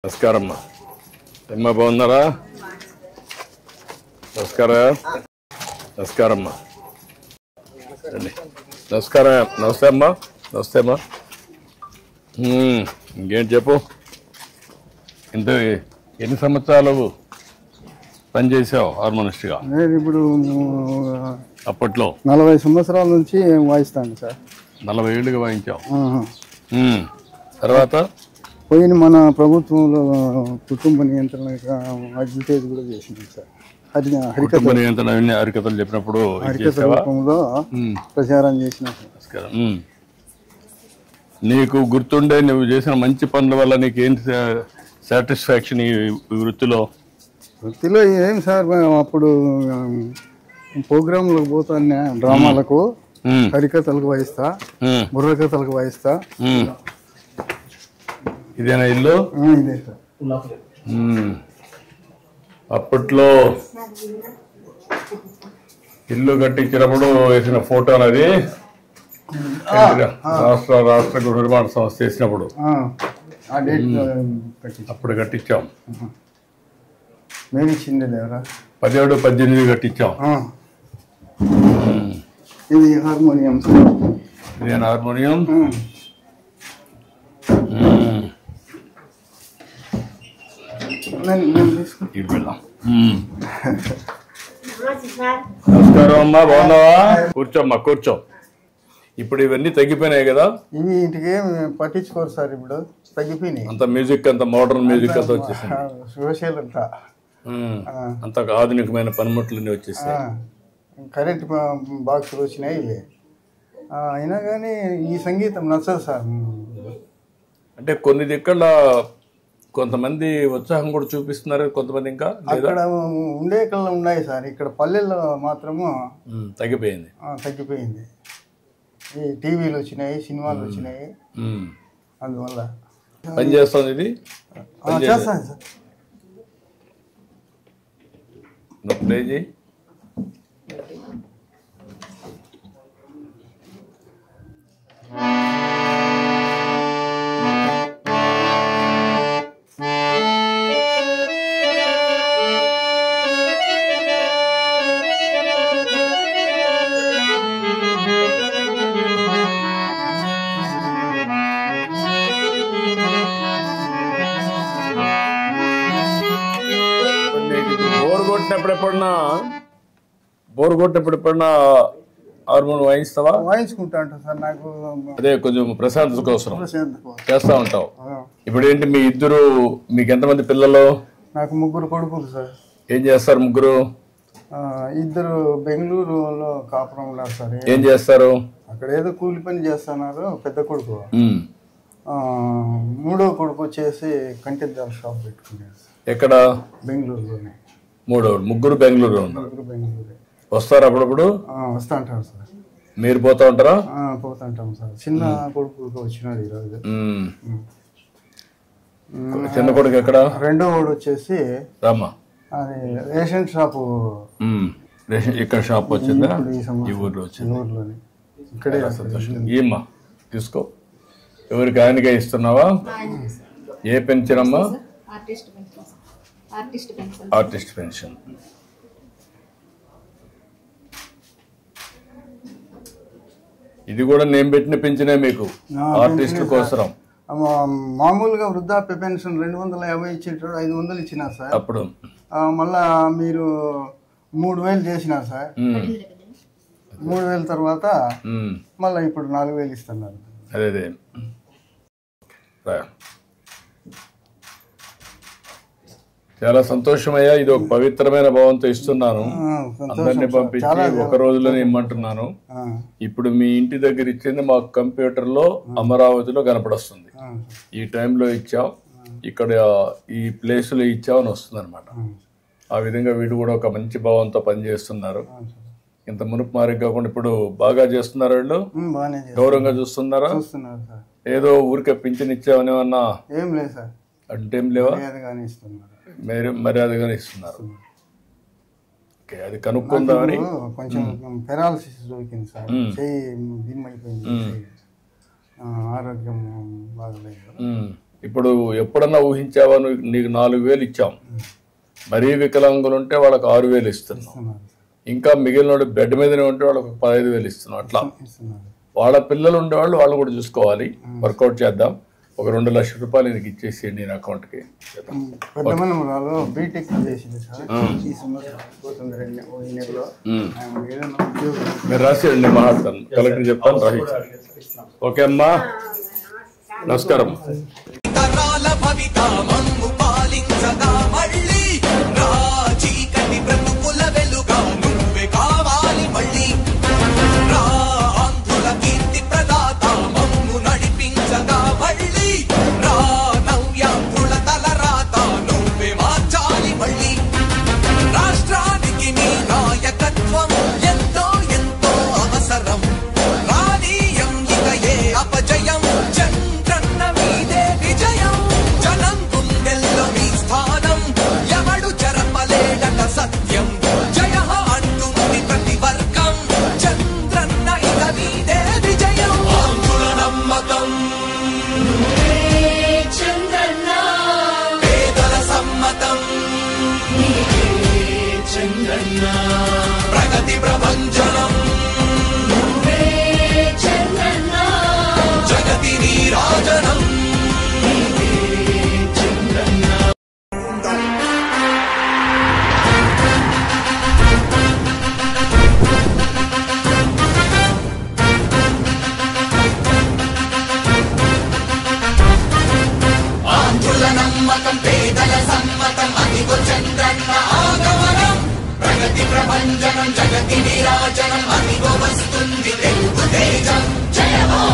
నమస్కారం అమ్మా బాగున్నారా? నమస్కారం నమస్కారం నమస్కారం నమస్తే అమ్మా నమస్తే అమ్మా. ఇంకేంటి చెప్పు, ఇంత ఎన్ని సంవత్సరాలు పనిచేసావు హార్మోనిస్ట్గా? నేను ఇప్పుడు అప్పట్లో 40 సంవత్సరాల నుంచి వాయిస్తాను సార్. 40 ఏళ్ళుగా వాయించావు. తర్వాత పోయిన మన ప్రభుత్వంలో కుటుంబ నియంత్రణ అడ్వర్టైజ్ కూడా చేసినాం సార్. కుటుంబ నియంత్రణ హరికథలు చెప్పినప్పుడు హరికథ రూపంలో ప్రచారం చేసినాం. నీకు గుర్తుండే నువ్వు చేసిన మంచి పనుల వల్ల నీకు ఏంటి సాటిస్ఫాక్షన్ ఈ వృత్తిలో? వృత్తిలో ఏం సార్, అప్పుడు ప్రోగ్రాంలకు పోతాను, డ్రామాలకు, హరికథలకు వాయిస్తా, బుర్రకథలకు వాయిస్తా. ఇదేనా ఇల్లు? ఇదే సార్. అప్పట్లో ఇల్లు కట్టించినప్పుడు వేసిన ఫోటో అనేది రాష్ట్ర గృహ నిర్మాణ సంస్థ వేసినప్పుడు అప్పుడు కట్టించాం. మేము ఇచ్చింది లేవరా 17, 18 కట్టించాం. ఇది హార్మోనియం. ఇదేనా హార్మోనియం? నమస్కారం అమ్మా, బాగున్నావా? కూర్చోమ్మా కూర్చో. ఇప్పుడు ఇవన్నీ తగ్గిపోయినాయి కదా? ఇవి ఇంటికి పట్టించుకోరు సార్, ఇప్పుడు తగ్గిపోయినాయి. అంత మ్యూజిక్, అంత మోడర్న్ మ్యూజిక్ అంతా వచ్చేసింది. సోషల్ అంతా అంత ఆధునికమైన పనిముట్లన్నీ వచ్చేసాయి. కరెంట్ బాక్సులు వచ్చినాయి. అయినా కానీ ఈ సంగీతం నచ్చదు సార్. అంటే కొన్ని దిక్కల కొంతమంది ఉత్సాహం కూడా చూపిస్తున్నారు, కొంతమంది ఇంకా అక్కడ ఉండే కళ్ళ ఉన్నాయి సార్. ఇక్కడ పల్లెల్లో మాత్రము తగ్గిపోయింది. ఈ టీవీలు వచ్చినాయి, సినిమాలు వచ్చినాయి, అందువల్ల పని చేస్తుంది. ఇది చేస్తాను సార్. ప్లే చేయి. బోర్ కొట్టినప్పుడు ఎప్పుడన్నా హార్మోన్ వాయిస్తావా? వాయించుకుంటా ఉంటా సార్. నాకు అదే కొంచెం ప్రశాంతత కోసం చేస్తా ఉంటావు. ఇప్పుడు ఏంటి మీ ఇద్దరు, మీకు ఎంతమంది పిల్లలు? నాకు 3 కొడుకులు సార్. ఏం చేస్తారు ముగ్గురు? ఇద్దరు బెంగళూరులో కాపురం ఉన్నారు సార్. ఏం చేస్తారు అక్కడ? ఏదో కూలి పని చేస్తున్నారు పెద్ద కొడుకు. మూడో కొడుకు వచ్చేసి కంటిద్దాల షాప్ పెట్టుకున్నారు. ఎక్కడ? బెంగళూరులోనే. ముగ్గురు బెంగళూరు. వస్తారు అప్పుడప్పుడు? వస్తా ఉంటారు సార్. మీరు పోతా ఉంటారా? పోతా ఉంటాం సార్. చిన్న కొడుకు వచ్చినాడు ఈరోజు. చిన్న కొడుకు ఎక్కడ? రెండో వాడు వచ్చేసి రామా, అది రేషన్ షాపు. ఇక్కడ షాప్ వచ్చిందా? ఈ ఊర్లో వచ్చింది. ఊర్లోనే ఇక్కడే. ఏమ్మా తీసుకో. ఎవరికి ఆయనగా ఇస్తున్నావా? ఏ పెన్షన్ అమ్మా? Artist pension. ఇది కూడా నేను పెట్టిన పెన్షనే మీకు, ఆర్టిస్టుల కోసం. మామూలుగా వృద్ధాప్య పెన్షన్ 250 ఇచ్చేటప్పుడు 500 ఇచ్చినా సార్. అప్పుడు మళ్ళా మీరు 3000 చేసినా సార్. 3000 తర్వాత మళ్ళీ ఇప్పుడు 4000 ఇస్తున్నారు. అదే చాలా సంతోషమయ్యా. ఇది ఒక పవిత్రమైన భావంతో ఇస్తున్నాను. అందరినీ పంపించి ఒక రోజులోనే ఇమ్మంటున్నాను. ఇప్పుడు మీ ఇంటి దగ్గర ఇచ్చింది మాకు కంప్యూటర్ లో అమరావతిలో కనపడొస్తుంది. ఈ టైంలో ఇచ్చావు, ఇక్కడ ఈ ప్లేస్ లో ఇచ్చావు అని వస్తుంది అనమాట. ఆ విధంగా వీడు కూడా ఒక మంచి భావంతో పనిచేస్తున్నారు. ఇంత మునుపు మారి కాకుండా ఇప్పుడు బాగా చేస్తున్నారు. వాళ్ళు గౌరవంగా చూస్తున్నారా? ఏదో ఊరికే పింఛన్ ఇచ్చావని ఏమన్నా? ఏం లేదు సార్. అంటే ఏం లేవా? మర్యాదగానే ఇస్తున్నారు. అది కనుక్కుందామని. కొంచెం పెరాలసిస్ దొరికింది సార్. చెయ్యి దిమ్మైపోయింది, ఆరోగ్యం బాగలేదు. ఇప్పుడు ఎప్పుడన్నా ఊహించావా నీకు 4,000 ఇచ్చాం, మరీ వికలాంగులు ఉంటే వాళ్ళకి 6,000 ఇస్తున్నాం, ఇంకా మిగిలిన బెడ్ మీదనే ఉంటే వాళ్ళకి 15,000 ఇస్తున్నాం. అట్లా వాళ్ళ పిల్లలు ఉండేవాళ్ళు వాళ్ళు కూడా చూసుకోవాలి. వర్కౌట్ చేద్దాం. ఒక 2 లక్షల రూపాయలు నీకు ఇచ్చేసేయండి నేను అకౌంట్కి. బీటెక్ చేసింది సార్, ఈ సంవత్సరం పోతుంది 2 నెలలో. మీరు రాసేయండి, మాట్లాడతాను, కలెక్టర్ చెప్తాను, రాయించాలి. ఓకే అమ్మా, నమస్కారం. ప్రగతి ప్రభంజనం జగతి నీరాజనం. ఆంధ్రుల నమ్మకం, పేదల సమ్మతం, అదిగో చంద్రన్న ఆగమనం. ప్రగతి ప్రభంజనం జగతి నీరాజనం, అదిగో వస్తుంది తెలుగు తేజం. జయ హో,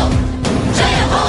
జయ హో.